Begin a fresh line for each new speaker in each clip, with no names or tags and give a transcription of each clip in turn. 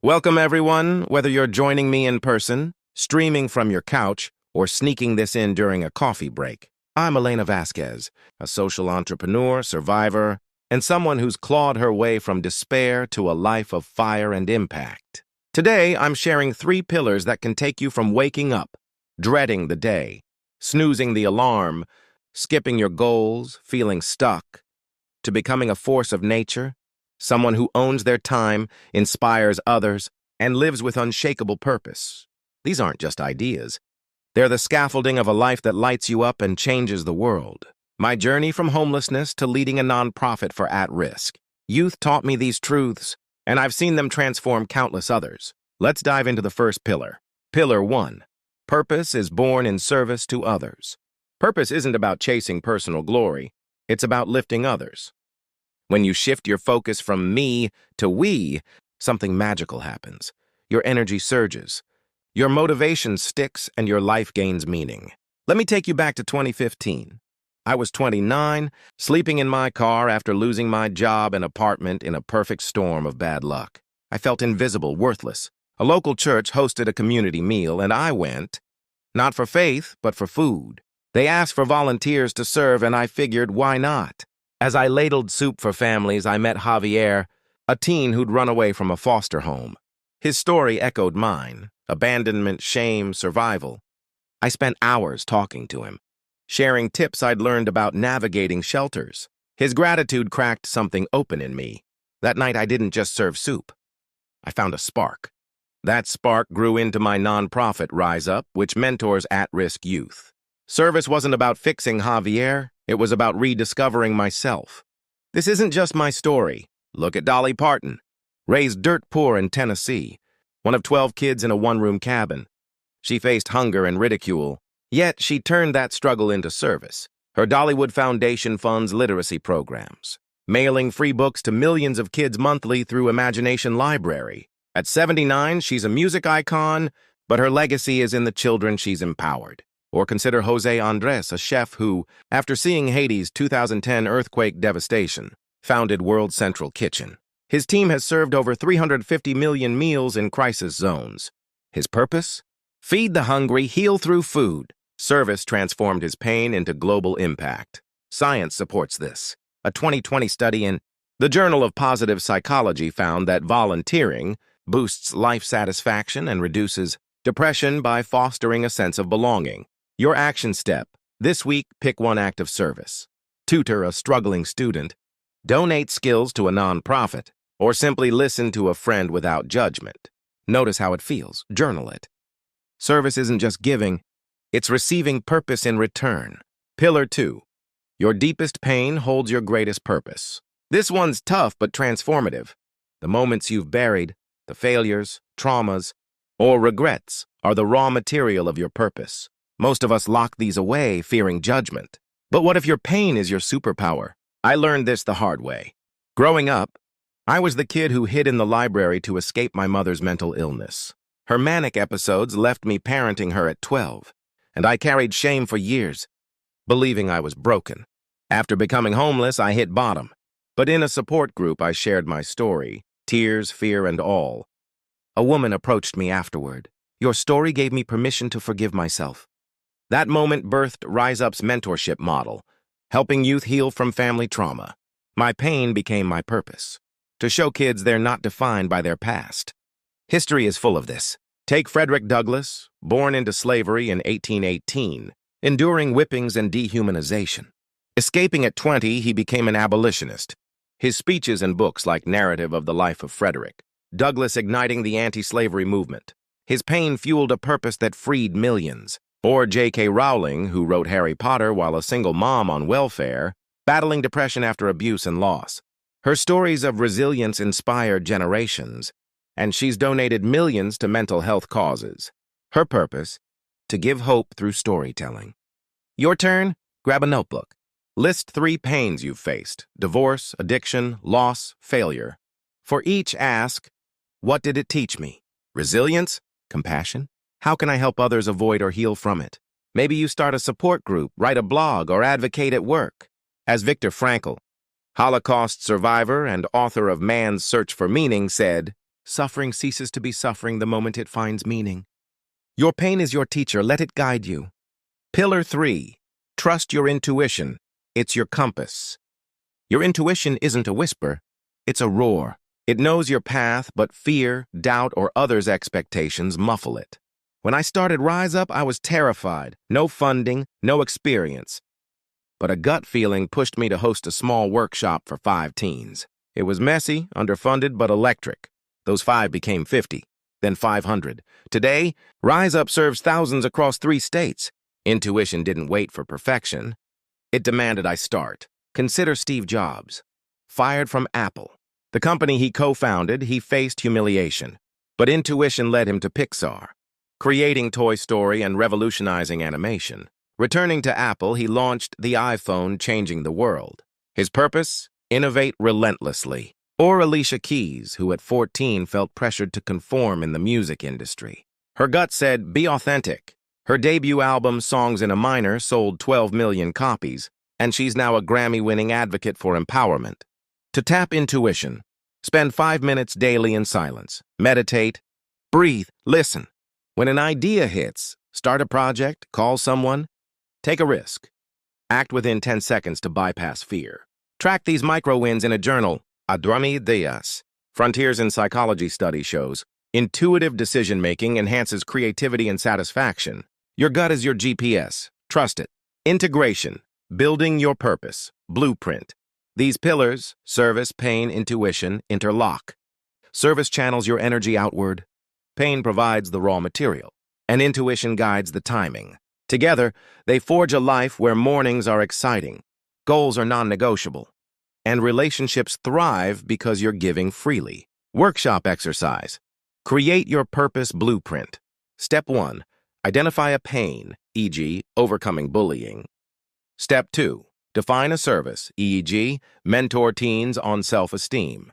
Welcome, everyone, whether you're joining me in person, streaming from your couch, or sneaking this in during a coffee break. I'm Elena Vasquez, a social entrepreneur, survivor, and someone who's clawed her way from despair to a life of fire and impact. Today, I'm sharing 3 pillars that can take you from waking up, dreading the day, snoozing the alarm, skipping your goals, feeling stuck, to becoming a force of nature, someone who owns their time, inspires others, and lives with unshakable purpose. These aren't just ideas. They're the scaffolding of a life that lights you up and changes the world. My journey from homelessness to leading a nonprofit for at-risk. Youth taught me these truths, and I've seen them transform countless others. Let's dive into the first pillar. Pillar 1. Purpose is born in service to others. Purpose isn't about chasing personal glory. It's about lifting others. When you shift your focus from me to we, something magical happens. Your energy surges. Your motivation sticks and your life gains meaning. Let me take you back to 2015. I was 29, sleeping in my car after losing my job and apartment in a perfect storm of bad luck. I felt invisible, worthless. A local church hosted a community meal, and I went, not for faith, but for food. They asked for volunteers to serve, and I figured, why not? As I ladled soup for families, I met Javier, a teen who'd run away from a foster home. His story echoed mine: abandonment, shame, survival. I spent hours talking to him, sharing tips I'd learned about navigating shelters. His gratitude cracked something open in me. That night, I didn't just serve soup. I found a spark. That spark grew into my nonprofit, Rise Up, which mentors at-risk youth. Service wasn't about fixing Javier. It was about rediscovering myself. This isn't just my story. Look at Dolly Parton. Raised dirt poor in Tennessee, one of 12 kids in a one-room cabin. She faced hunger and ridicule, yet she turned that struggle into service. Her Dollywood Foundation funds literacy programs, mailing free books to millions of kids monthly through Imagination Library. At 79, she's a music icon, but her legacy is in the children she's empowered. Or consider Jose Andres, a chef who, after seeing Haiti's 2010 earthquake devastation, founded World Central Kitchen. His team has served over 350 million meals in crisis zones. His purpose? Feed the hungry, heal through food. Service transformed his pain into global impact. Science supports this. A 2020 study in the Journal of Positive Psychology found that volunteering boosts life satisfaction and reduces depression by fostering a sense of belonging. Your action step. This week, pick one act of service. Tutor a struggling student. Donate skills to a nonprofit. Or simply listen to a friend without judgment. Notice how it feels. Journal it. Service isn't just giving. It's receiving purpose in return. Pillar 2. Your deepest pain holds your greatest purpose. This one's tough but transformative. The moments you've buried, the failures, traumas, or regrets are the raw material of your purpose. Most of us lock these away, fearing judgment. But what if your pain is your superpower? I learned this the hard way. Growing up, I was the kid who hid in the library to escape my mother's mental illness. Her manic episodes left me parenting her at 12, and I carried shame for years, believing I was broken. After becoming homeless, I hit bottom. But in a support group, I shared my story, tears, fear, and all. A woman approached me afterward. Your story gave me permission to forgive myself. That moment birthed Rise Up's mentorship model, helping youth heal from family trauma. My pain became my purpose, to show kids they're not defined by their past. History is full of this. Take Frederick Douglass, born into slavery in 1818, enduring whippings and dehumanization. Escaping at 20, he became an abolitionist. His speeches and books like Narrative of the Life of Frederick, Douglass igniting the anti-slavery movement. His pain fueled a purpose that freed millions. Or J.K. Rowling, who wrote Harry Potter while a single mom on welfare, battling depression after abuse and loss. Her stories of resilience inspired generations, and she's donated millions to mental health causes. Her purpose? To give hope through storytelling. Your turn? Grab a notebook. List 3 pains you've faced: divorce, addiction, loss, failure. For each, ask, what did it teach me? Resilience? Compassion? How can I help others avoid or heal from it? Maybe you start a support group, write a blog, or advocate at work. As Viktor Frankl, Holocaust survivor and author of Man's Search for Meaning, said, Suffering ceases to be suffering the moment it finds meaning. Your pain is your teacher. Let it guide you. Pillar 3. Trust your intuition. It's your compass. Your intuition isn't a whisper. It's a roar. It knows your path, but fear, doubt, or others' expectations muffle it. When I started Rise Up, I was terrified. No funding, no experience. But a gut feeling pushed me to host a small workshop for 5 teens. It was messy, underfunded, but electric. Those 5 became 50, then 500. Today, Rise Up serves thousands across 3 states. Intuition didn't wait for perfection. It demanded I start. Consider Steve Jobs. Fired from Apple. The company he co-founded, he faced humiliation. But intuition led him to Pixar, creating Toy Story and revolutionizing animation. Returning to Apple, he launched the iPhone, changing the world. His purpose? Innovate relentlessly. Or Alicia Keys, who at 14 felt pressured to conform in the music industry. Her gut said, be authentic. Her debut album, Songs in a Minor, sold 12 million copies, and she's now a Grammy-winning advocate for empowerment. To tap intuition, spend 5 minutes daily in silence. Meditate, breathe, listen. When an idea hits, start a project, call someone, take a risk. Act within 10 seconds to bypass fear. Track these micro-wins in a journal. Adrami Dias. Frontiers in Psychology study shows intuitive decision-making enhances creativity and satisfaction. Your gut is your GPS. Trust it. Integration. Building your purpose. Blueprint. These pillars, service, pain, intuition, interlock. Service channels your energy outward. Pain provides the raw material, and intuition guides the timing. Together, they forge a life where mornings are exciting, goals are non-negotiable, and relationships thrive because you're giving freely. Workshop exercise. Create your purpose blueprint. Step 1. Identify a pain, e.g., overcoming bullying. Step 2. Define a service, e.g., mentor teens on self-esteem.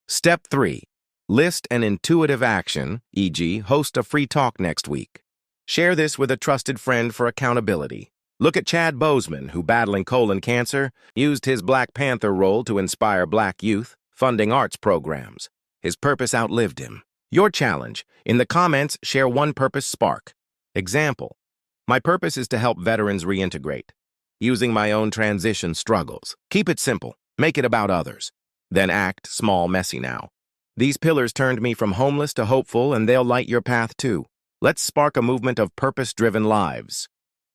Step 3. List an intuitive action, e.g., host a free talk next week. Share this with a trusted friend for accountability. Look at Chad Boseman, who, battling colon cancer, used his Black Panther role to inspire Black youth, funding arts programs. His purpose outlived him. Your challenge. In the comments, share one purpose spark. Example. My purpose is to help veterans reintegrate, using my own transition struggles. Keep it simple. Make it about others. Then act small, messy now. These pillars turned me from homeless to hopeful, and they'll light your path too. Let's spark a movement of purpose-driven lives.